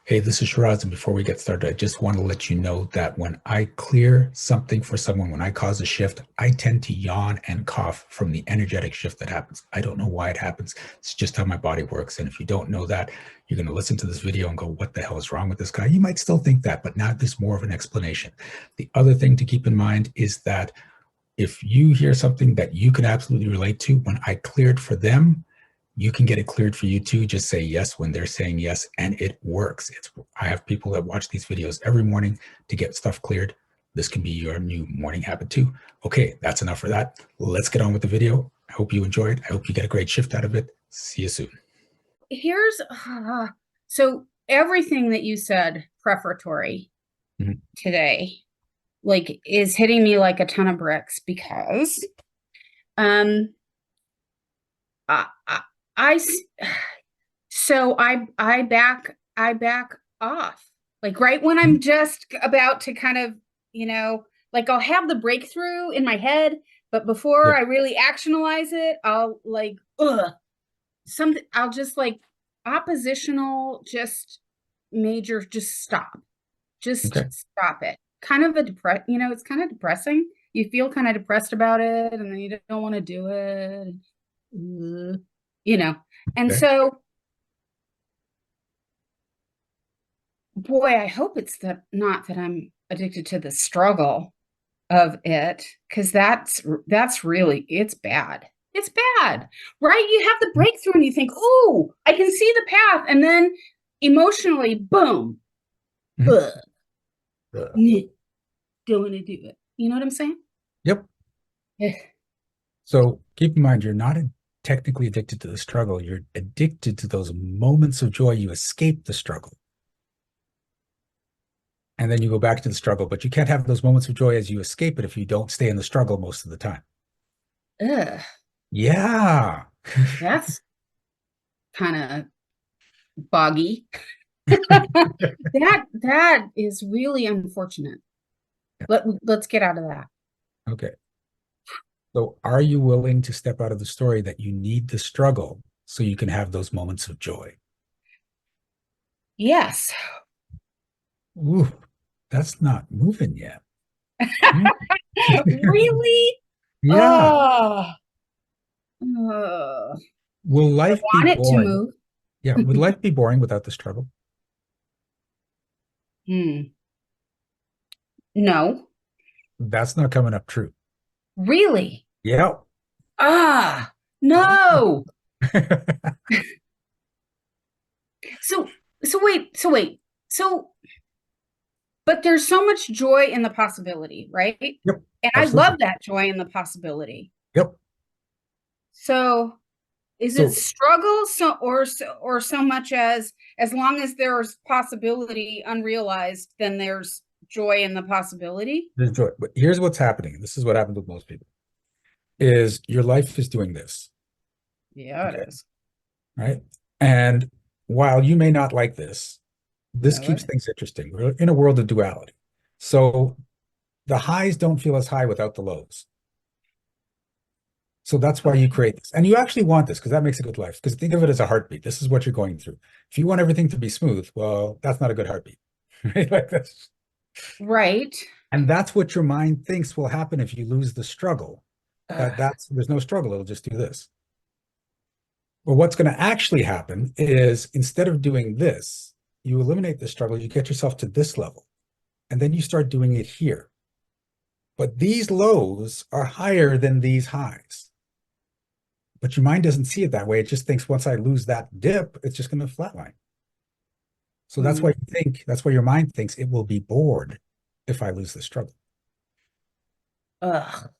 Hey, this is Shiraz, and before we get started, I just want to let you know that when I clear something for someone, when I cause a shift, I tend to yawn and cough from the energetic shift that happens. I don't know why it happens. It's just how my body works. And if you don't know that, you're going to listen to this video and go, what the hell is wrong with this guy? You might still think that, but now there's more of an explanation. The other thing to keep in mind is that if you hear something that you can absolutely relate to, when I cleared for them, you can get it cleared for you too. Just say yes when they're saying yes, and it works. I have people that watch these videos every morning to get stuff cleared. This can be your new morning habit too. Okay, that's enough for that. Let's get on with the video. I hope you enjoy it. I hope you get a great shift out of it. See you soon. Here's so everything that you said preparatory Mhm. today like is hitting me like a ton of bricks because um I I, I so I back off like right when I'm just about to kind of like I'll have the breakthrough in my head, but before Yep. I really actionalize it I'll like something I'll just like oppositional just major just stop. Just Okay. stop it. Kind of a it's kind of depressing. You feel kind of depressed about it and then you don't want to do it. Uh, you know. And Okay. so boy, I hope it's that not that I'm addicted to the struggle of it because that's really it's bad. It's bad, right? You have the breakthrough and you think, "Oh, I can see the path." And then emotionally, boom, Mhm. ugh, don't want to do it. You know what I'm saying? Yep. So keep in mind, you're not technically addicted to the struggle. You're addicted to those moments of joy. You escape the struggle, and then you go back to the struggle. But you can't have those moments of joy as you escape it if you don't stay in the struggle most of the time. Ugh, Yeah. that's kind of boggy. That is really unfortunate. Let's get out of that. Okay. So are you willing to step out of the story that you need the struggle so you can have those moments of joy? Yes. Ooh, that's not moving yet. Hmm. Really? Yeah. Oh, oh. Will I life be want it to boring? move. Yeah. Would life be boring without the struggle? Hmm. No, That's not coming up true. really. Yeah. Ah, no. So, so wait. So, but there's so much joy in the possibility, right? Yep. And I love Absolutely. that joy in the possibility. Yep. So, is it So struggle or so much as long as there's possibility unrealized, then there's joy in the possibility? there's joy. But here's what's happening. This is what happens with most people is your life is doing this. Yeah, Okay. it is. Right. And while you may not like this No, keeps it things interesting. We're in a world of duality. So the highs don't feel as high without the lows. So that's why you okay. create this. And you actually want this because that makes a good life. Because think of it as a heartbeat. This is what you're going through. If you want everything to be smooth, well, that's not a good heartbeat. Right? Like this. Right. And that's what your mind thinks will happen if you lose the struggle. That Ugh. that's there's no struggle, it'll just do this. But what's going to actually happen is instead of doing this, you eliminate the struggle, you get yourself to this level, and then you start doing it here. But these lows are higher than these highs. But your mind doesn't see it that way. It just thinks once I lose that dip, it's just going to flatline. So Hmm. that's why your mind thinks it will be bored if I lose the struggle. Ugh.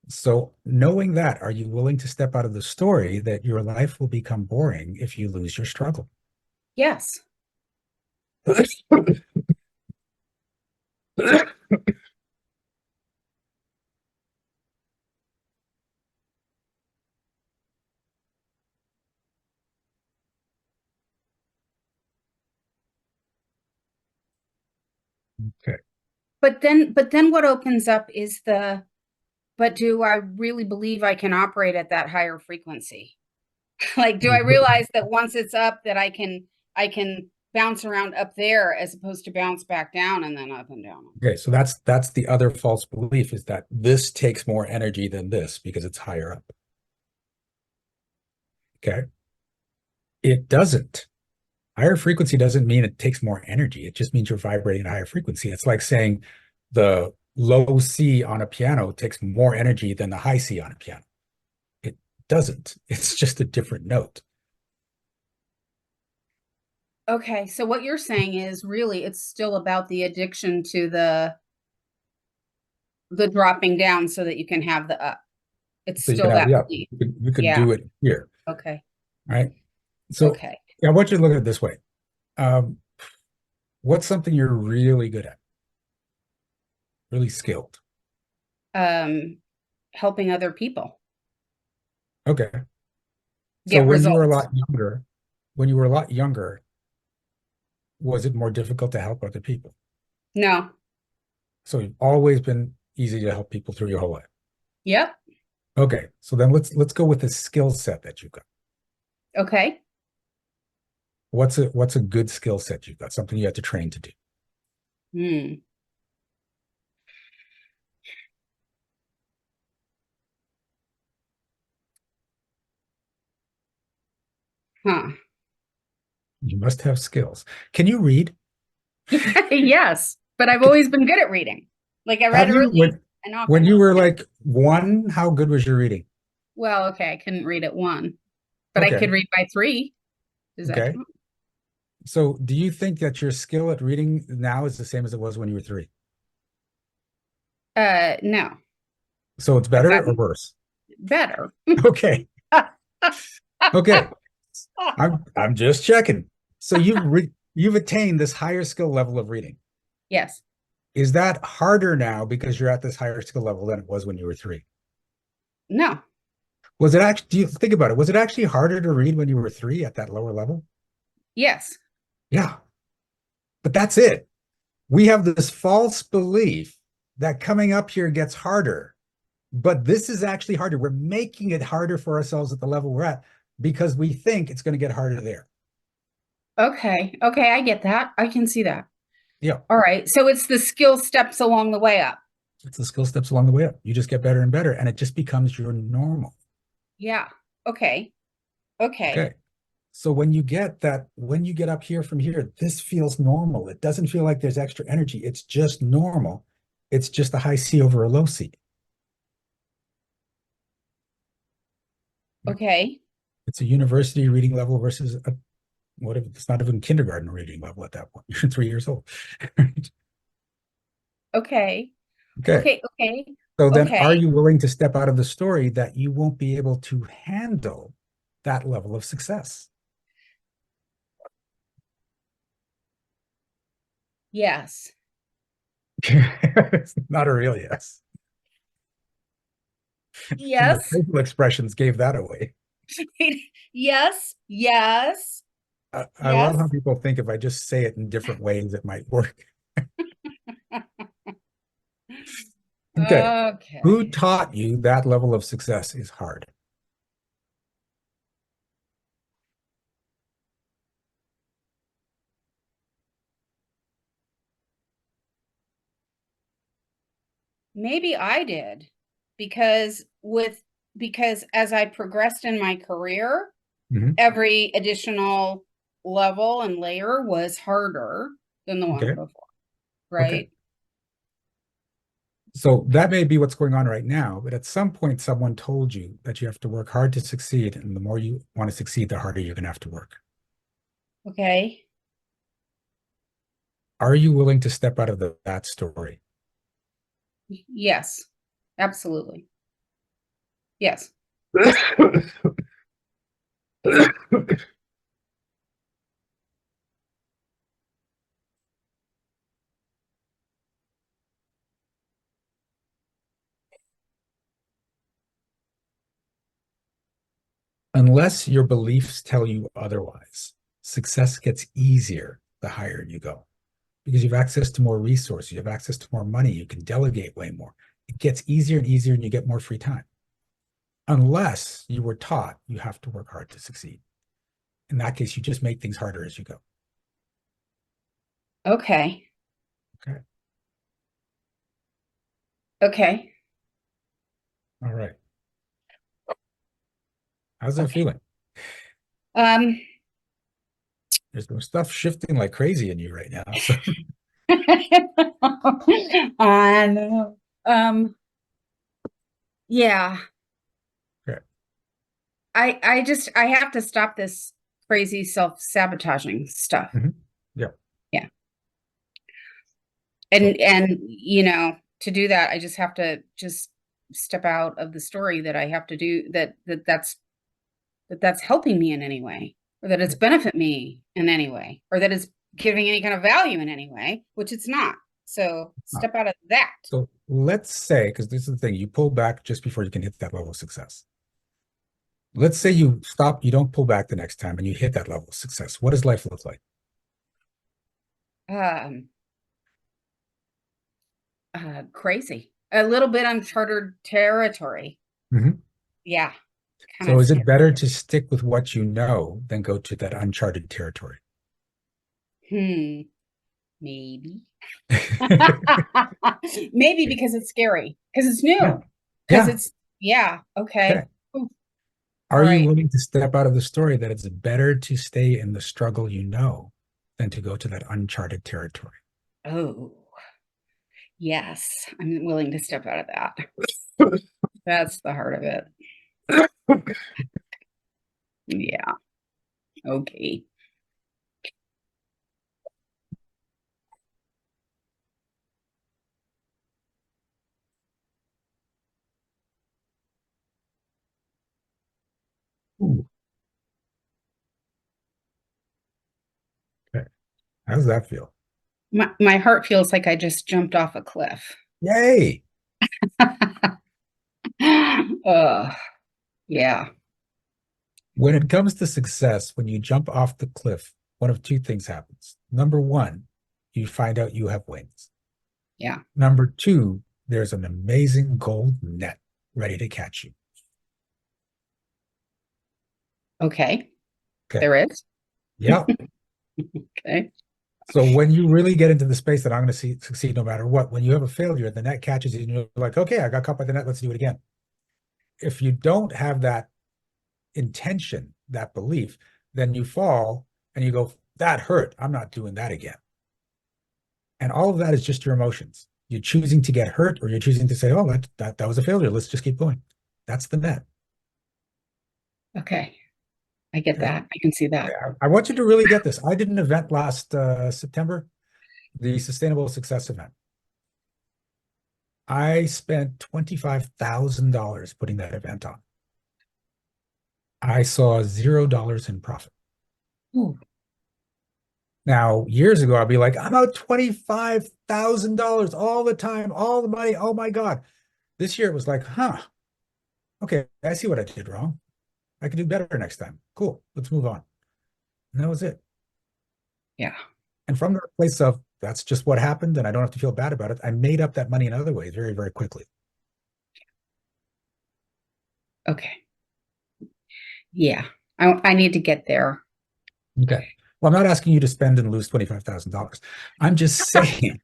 So knowing that, are you willing to step out of the story that your life will become boring if you lose your struggle? Yes. Okay. But then what opens up is but do I really believe I can operate at that higher frequency? Like, do I realize that once it's up that I can bounce around up there as opposed to bounce back down and then up and down. Okay, so that's the other false belief, is that this takes more energy than this because it's higher up. Okay. It doesn't. Higher frequency doesn't mean it takes more energy. It just means you're vibrating at a higher frequency. It's like saying the low C on a piano takes more energy than the high C on a piano. It doesn't. It's just a different note. Okay, so what you're saying is really it's still about the addiction to the dropping down so that you can have the up. It's So you can still have that the up. belief. You could Yeah. do it here, Okay. right? So Okay. yeah, I want you to look at it this way. Um, what's something you're really good at, really skilled? Um, helping other people Okay. So get when you were a results. lot younger, when you were a lot younger, was it more difficult to help other people? No. So you've always been easy to help people through your whole life. Yep. Okay, so then let's go with the skill set that you've got. Okay. What's a good skill set you've got? Something you have to train to do. Hmm. Huh. You must have skills. Can you read? Yes, but I've always been good at reading. Like I read Have you early and when often. you were like one, how good was your reading? Well, okay, I couldn't read at one, but I could Okay, read by three. Does that okay. count? So do you think that your skill at reading now is the same as it was when you were three? No. So it's I've better or gotten worse? better. Okay, okay. I'm just checking. So you've attained this higher skill level of reading. Yes. Is that harder now because you're at this higher skill level than it was when you were three? No. Was it actually, do you think about it? Was it actually harder to read when you were three at that lower level? Yes. Yeah, but that's it. We have this false belief that coming up here gets harder, but this is actually harder. We're making it harder for ourselves at the level we're at because we think it's going to get harder there. Okay. Okay, I get that. I can see that. Yeah, All right. So it's the skill steps along the way up. it's the skill steps along the way up. You just get better and better, and it just becomes your normal. Yeah. Okay. Okay. Okay. So when you get that, when you get up here from here, this feels normal. It doesn't feel like there's extra energy. It's just normal. It's just a high C over a low C. Okay. It's a university reading level versus a what if it's not even kindergarten reading level at that point? You're 3 years old. Okay. Okay. Okay. Okay. So then Okay. are you willing to step out of the story that you won't be able to handle that level of success? Yes. It's not a real yes. Your Yes. facial expressions gave that away. Yes. Yes. I love Yes. how people think if I just say it in different ways, it might work. Okay. Who Okay. taught you that level of success is hard? Maybe I did because because as I progressed in my career, Mhm. every additional level and layer was harder than the one Okay. before, Okay. right? So that may be what's going on right now, but at some point, someone told you that you have to work hard to succeed. And the more you want to succeed, the harder you're going to have to work. Okay. Are you willing to step out of that story? Yes. Absolutely. Yes. Unless your beliefs tell you otherwise, success gets easier the higher you go because you have access to more resources, you have access to more money, you can delegate way more. It gets easier and easier, and you get more free time. Unless you were taught you have to work hard to succeed. In that case, you just make things harder as you go. Okay. Okay. Okay. All right. How's that Okay. feeling? Um, There's some stuff shifting like crazy in you right now. So, I know. Yeah. okay. I have to stop this crazy self-sabotaging stuff. Mhm. Yeah. Yeah. So, And to do that, I just have to just step out of the story that I have to do that's helping me in any way, or that it's yeah. benefit me in any way, or that it's giving any kind of value in any way, which it's not. So Uh, step out of that. So let's say, because this is the thing, you pull back just before you can hit that level of success. Let's say you stop, you don't pull back the next time and you hit that level of success. What does life look like? Um, Crazy. A little bit uncharted territory. Mhm. Yeah, kind So of is it scary. better to stick with what you know than go to that uncharted territory? Maybe. Maybe because it's scary, because it's Yeah. new, because Yeah. it's, yeah, Okay. okay. Ooh, all Are you right. willing to step out of the story that it's better to stay in the struggle you know than to go to that uncharted territory? Oh, yes, I'm willing to step out of that. That's the heart of it. Yeah, okay. Ooh, okay. How does that feel? My heart feels like I just jumped off a cliff. Yay! Yeah, When it comes to success, when you jump off the cliff, one of two things happens. Number one, you find out you have wings. yeah. Number two, there's an amazing gold net ready to catch you. Okay, Okay. there is. Yeah. Okay. So when you really get into the space that I'm going to succeed no matter what, when you have a failure, the net catches you and you're like, okay, I got caught by the net. Let's do it again. If you don't have that intention, that belief, then you fall and you go, that hurt. I'm not doing that again. And all of that is just your emotions. You're choosing to get hurt or you're choosing to say, oh, that was a failure. Let's just keep going. That's the net. Okay. I get Okay. that. I can see that. I want you to really get this. I did an event last September, the Sustainable Success event. I spent $25,000 putting that event on. I saw $0 in profit. Ooh, Now, years ago, I'd be like, I'm out $25,000 all the time, all the money. Oh my God. This year it was like, huh, okay, I see what I did wrong. I can do better next time. Cool. Let's move on. And that was it. yeah. And from the place of that's just what happened and I don't have to feel bad about it, I made up that money in other ways very, very quickly. Okay. Yeah. I need to get there. Okay. Well, I'm not asking you to spend and lose $25,000. I'm just saying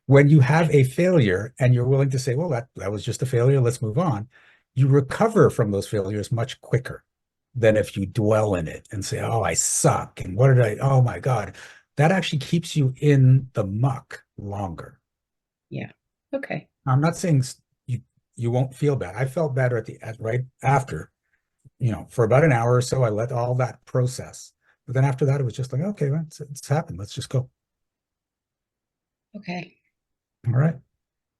when you have a failure and you're willing to say, well, that was just a failure, let's move on, you recover from those failures much quicker than if you dwell in it and say, oh, I suck. And what did oh my God. That actually keeps you in the muck longer. Yeah. Okay. I'm not saying you you won't feel bad. I felt better right after, for about an hour or so, I let all that process. But then after that, it was just like, okay, well, it's happened. Let's just go. Okay. All right.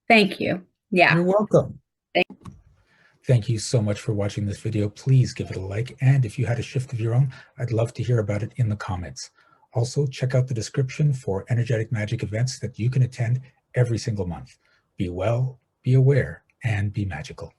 Thank you. Yeah. You're welcome. Thank Thank you so much for watching this video. Please give it a like. And if you had a shift of your own, I'd love to hear about it in the comments. Also, check out the description for energetic magic events that you can attend every single month. Be well, be aware, and be magical.